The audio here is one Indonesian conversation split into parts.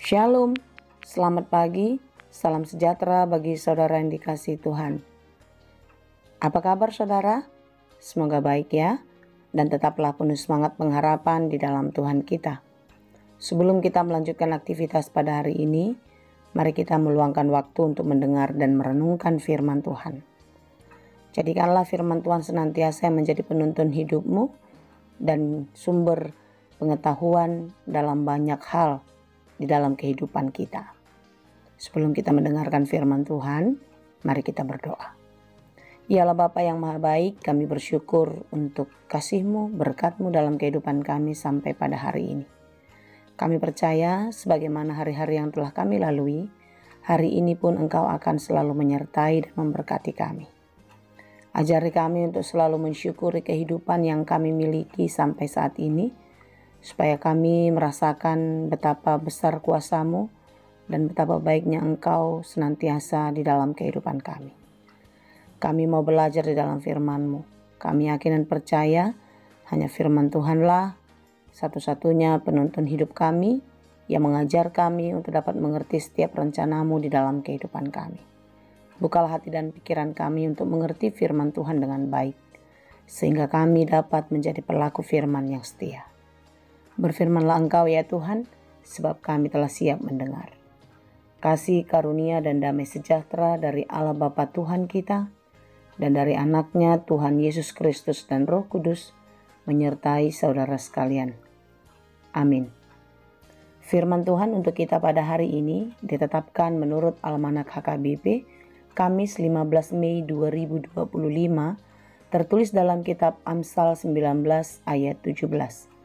Shalom, selamat pagi, salam sejahtera bagi saudara yang dikasihi Tuhan. Apa kabar saudara? Semoga baik ya, dan tetaplah penuh semangat pengharapan di dalam Tuhan kita. Sebelum kita melanjutkan aktivitas pada hari ini, mari kita meluangkan waktu untuk mendengar dan merenungkan firman Tuhan. Jadikanlah firman Tuhan senantiasa menjadi penuntun hidupmu dan sumber pengetahuan dalam banyak hal di dalam kehidupan kita. Sebelum kita mendengarkan firman Tuhan, mari kita berdoa. Ya Allah Bapa yang Maha Baik, kami bersyukur untuk kasih-Mu, berkat-Mu dalam kehidupan kami sampai pada hari ini. Kami percaya sebagaimana hari-hari yang telah kami lalui, hari ini pun Engkau akan selalu menyertai dan memberkati kami. Ajari kami untuk selalu mensyukuri kehidupan yang kami miliki sampai saat ini, supaya kami merasakan betapa besar kuasa-Mu dan betapa baiknya Engkau senantiasa di dalam kehidupan kami. Kami mau belajar di dalam firman-Mu. Kami yakin dan percaya hanya firman Tuhanlah satu-satunya penuntun hidup kami yang mengajar kami untuk dapat mengerti setiap rencana-Mu di dalam kehidupan kami. Bukalah hati dan pikiran kami untuk mengerti firman Tuhan dengan baik, sehingga kami dapat menjadi pelaku firman yang setia. Berfirmanlah Engkau ya Tuhan, sebab kami telah siap mendengar. Kasih karunia dan damai sejahtera dari Allah Bapa Tuhan kita, dan dari anaknya Tuhan Yesus Kristus dan Roh Kudus, menyertai saudara sekalian. Amin. Firman Tuhan untuk kita pada hari ini ditetapkan menurut Almanak HKBP, Kamis 15 Mei 2025, tertulis dalam kitab Amsal 19 ayat 17.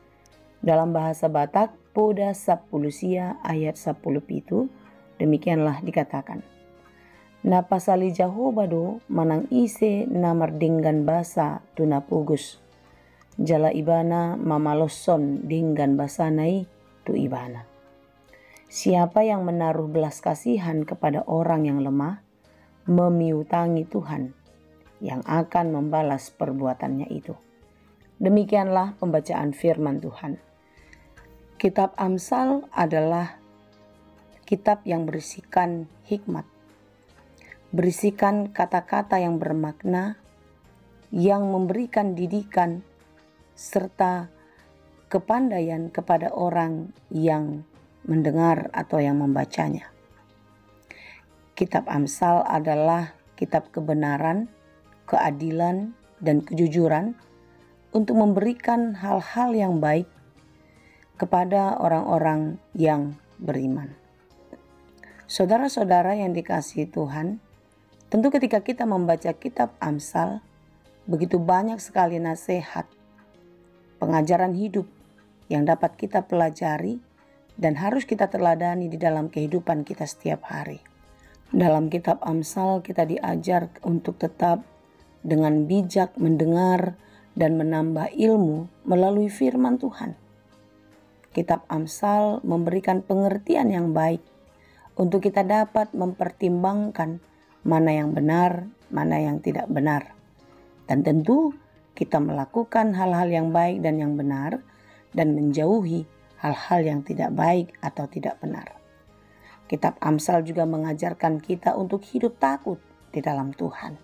Dalam bahasa Batak, Poda 10 sia ayat 10 pitu, demikianlah dikatakan. Na pasali jaho bado manang ise namar dinggan basa tuna pugus. Jala ibana mamaloson dinggan basanai tu ibana. Siapa yang menaruh belas kasihan kepada orang yang lemah, memiutangi Tuhan yang akan membalas perbuatannya itu. Demikianlah pembacaan firman Tuhan. Kitab Amsal adalah kitab yang berisikan hikmat, berisikan kata-kata yang bermakna, yang memberikan didikan, serta kepandaian kepada orang yang mendengar atau yang membacanya. Kitab Amsal adalah kitab kebenaran, keadilan, dan kejujuran untuk memberikan hal-hal yang baik kepada orang-orang yang beriman. Saudara-saudara yang dikasihi Tuhan, tentu ketika kita membaca kitab Amsal, begitu banyak sekali nasihat, pengajaran hidup yang dapat kita pelajari dan harus kita teladani di dalam kehidupan kita setiap hari. Dalam kitab Amsal kita diajar untuk tetap dengan bijak mendengar dan menambah ilmu melalui firman Tuhan. Kitab Amsal memberikan pengertian yang baik untuk kita dapat mempertimbangkan mana yang benar, mana yang tidak benar. Dan tentu kita melakukan hal-hal yang baik dan yang benar dan menjauhi hal-hal yang tidak baik atau tidak benar. Kitab Amsal juga mengajarkan kita untuk hidup takut di dalam Tuhan.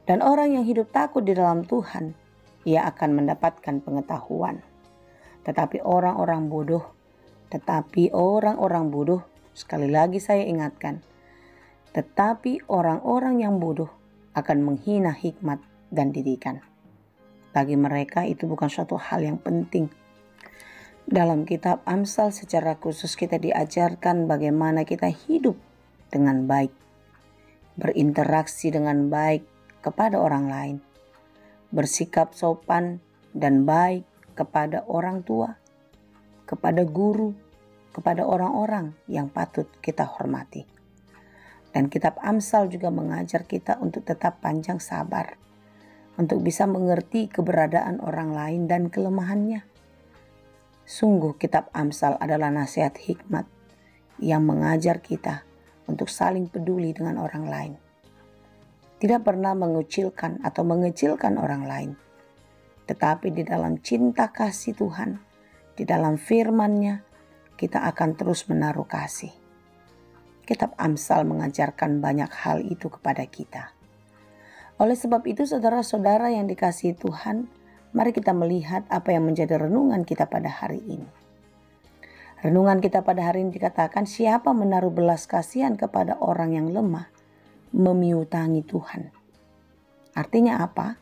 Dan orang yang hidup takut di dalam Tuhan, ia akan mendapatkan pengetahuan. Tetapi orang-orang bodoh, sekali lagi saya ingatkan, tetapi orang-orang yang bodoh akan menghina hikmat dan didikan. Bagi mereka itu bukan suatu hal yang penting. Dalam kitab Amsal secara khusus kita diajarkan bagaimana kita hidup dengan baik, berinteraksi dengan baik kepada orang lain, bersikap sopan dan baik kepada orang tua, kepada guru, kepada orang-orang yang patut kita hormati. Dan kitab Amsal juga mengajar kita untuk tetap panjang sabar, untuk bisa mengerti keberadaan orang lain dan kelemahannya. Sungguh kitab Amsal adalah nasihat hikmat yang mengajar kita untuk saling peduli dengan orang lain. Tidak pernah mengucilkan atau mengecilkan orang lain, tetapi di dalam cinta kasih Tuhan, di dalam firman-Nya, kita akan terus menaruh kasih. Kitab Amsal mengajarkan banyak hal itu kepada kita. Oleh sebab itu, saudara-saudara yang dikasihi Tuhan, mari kita melihat apa yang menjadi renungan kita pada hari ini. Renungan kita pada hari ini dikatakan, siapa menaruh belas kasihan kepada orang yang lemah, memiutangi Tuhan. Artinya apa?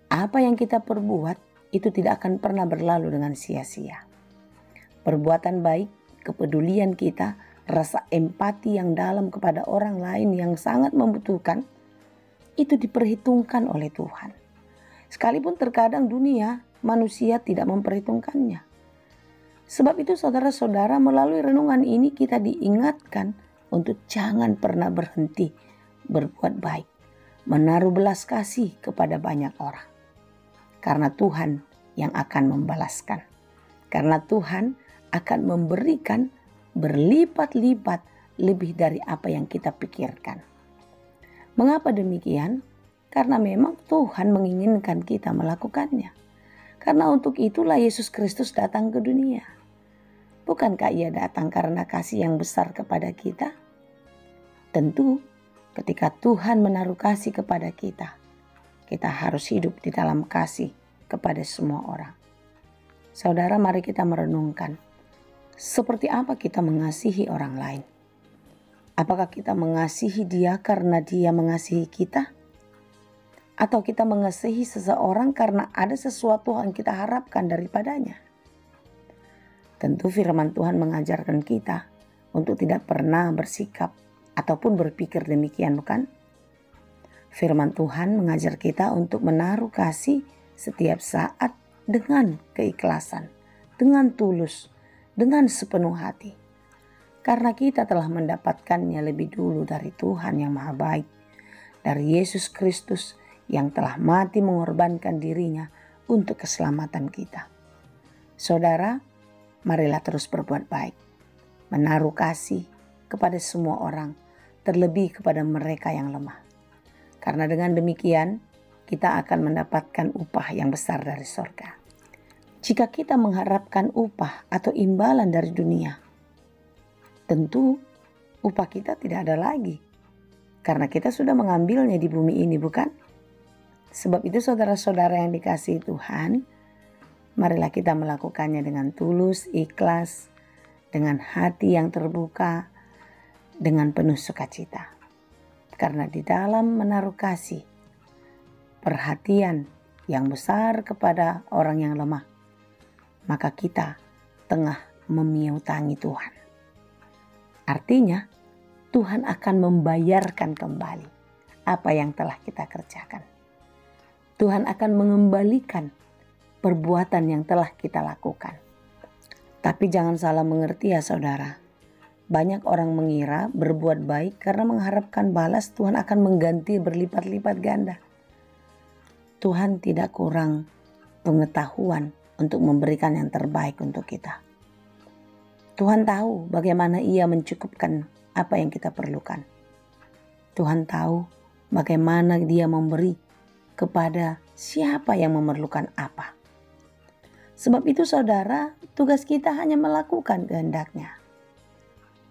Apa yang kita perbuat itu tidak akan pernah berlalu dengan sia-sia. Perbuatan baik, kepedulian kita, rasa empati yang dalam kepada orang lain yang sangat membutuhkan, itu diperhitungkan oleh Tuhan. Sekalipun terkadang dunia, manusia tidak memperhitungkannya. Sebab itu saudara-saudara, melalui renungan ini kita diingatkan untuk jangan pernah berhenti berbuat baik, menaruh belas kasih kepada banyak orang. Karena Tuhan yang akan membalaskan. Karena Tuhan akan memberikan berlipat-lipat lebih dari apa yang kita pikirkan. Mengapa demikian? Karena memang Tuhan menginginkan kita melakukannya. Karena untuk itulah Yesus Kristus datang ke dunia. Bukankah Ia datang karena kasih yang besar kepada kita? Tentu ketika Tuhan menaruh kasih kepada kita, kita harus hidup di dalam kasih kepada semua orang. Saudara, mari kita merenungkan, seperti apa kita mengasihi orang lain? Apakah kita mengasihi dia karena dia mengasihi kita? Atau kita mengasihi seseorang karena ada sesuatu yang kita harapkan daripadanya? Tentu firman Tuhan mengajarkan kita untuk tidak pernah bersikap ataupun berpikir demikian, bukan? Firman Tuhan mengajar kita untuk menaruh kasih setiap saat dengan keikhlasan, dengan tulus, dengan sepenuh hati. Karena kita telah mendapatkannya lebih dulu dari Tuhan yang Maha Baik, dari Yesus Kristus yang telah mati mengorbankan dirinya untuk keselamatan kita. Saudara, marilah terus berbuat baik, menaruh kasih kepada semua orang, terlebih kepada mereka yang lemah. Karena dengan demikian, kita akan mendapatkan upah yang besar dari surga. Jika kita mengharapkan upah atau imbalan dari dunia, tentu upah kita tidak ada lagi. Karena kita sudah mengambilnya di bumi ini, bukan? Sebab itu saudara-saudara yang dikasihi Tuhan, marilah kita melakukannya dengan tulus, ikhlas, dengan hati yang terbuka, dengan penuh sukacita. Karena di dalam menaruh kasih, perhatian yang besar kepada orang yang lemah, maka kita tengah memiutangi Tuhan. Artinya, Tuhan akan membayarkan kembali apa yang telah kita kerjakan. Tuhan akan mengembalikan perbuatan yang telah kita lakukan. Tapi jangan salah mengerti ya saudara. Banyak orang mengira berbuat baik karena mengharapkan balas Tuhan akan mengganti berlipat-lipat ganda. Tuhan tidak kurang pengetahuan untuk memberikan yang terbaik untuk kita. Tuhan tahu bagaimana Ia mencukupkan apa yang kita perlukan. Tuhan tahu bagaimana Dia memberi kepada siapa yang memerlukan apa. Sebab itu saudara, tugas kita hanya melakukan kehendak-Nya.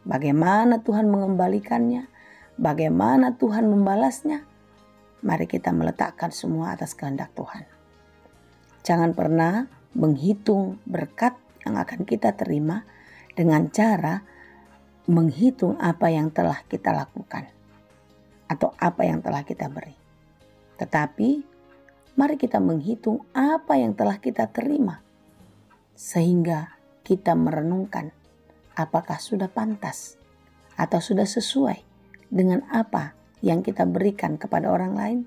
Bagaimana Tuhan mengembalikannya, bagaimana Tuhan membalasnya, mari kita meletakkan semua atas kehendak Tuhan. Jangan pernah menghitung berkat yang akan kita terima dengan cara menghitung apa yang telah kita lakukan atau apa yang telah kita beri. Tetapi mari kita menghitung apa yang telah kita terima sehingga kita merenungkan apakah sudah pantas atau sudah sesuai dengan apa yang kita berikan kepada orang lain.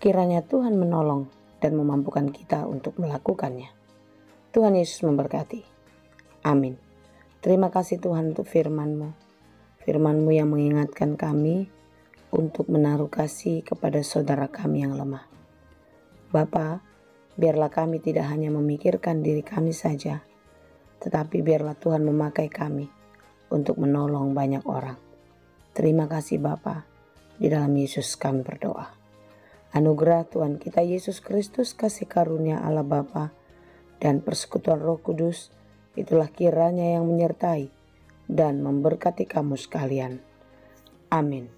Kiranya Tuhan menolong dan memampukan kita untuk melakukannya. Tuhan Yesus memberkati. Amin. Terima kasih Tuhan untuk firman-Mu. Firman-Mu yang mengingatkan kami untuk menaruh kasih kepada saudara kami yang lemah. Bapa, biarlah kami tidak hanya memikirkan diri kami saja, tetapi biarlah Tuhan memakai kami untuk menolong banyak orang. Terima kasih Bapa. Di dalam Yesus kami berdoa. Anugerah Tuhan kita Yesus Kristus, kasih karunia Allah Bapa, dan persekutuan Roh Kudus itulah kiranya yang menyertai dan memberkati kamu sekalian. Amin.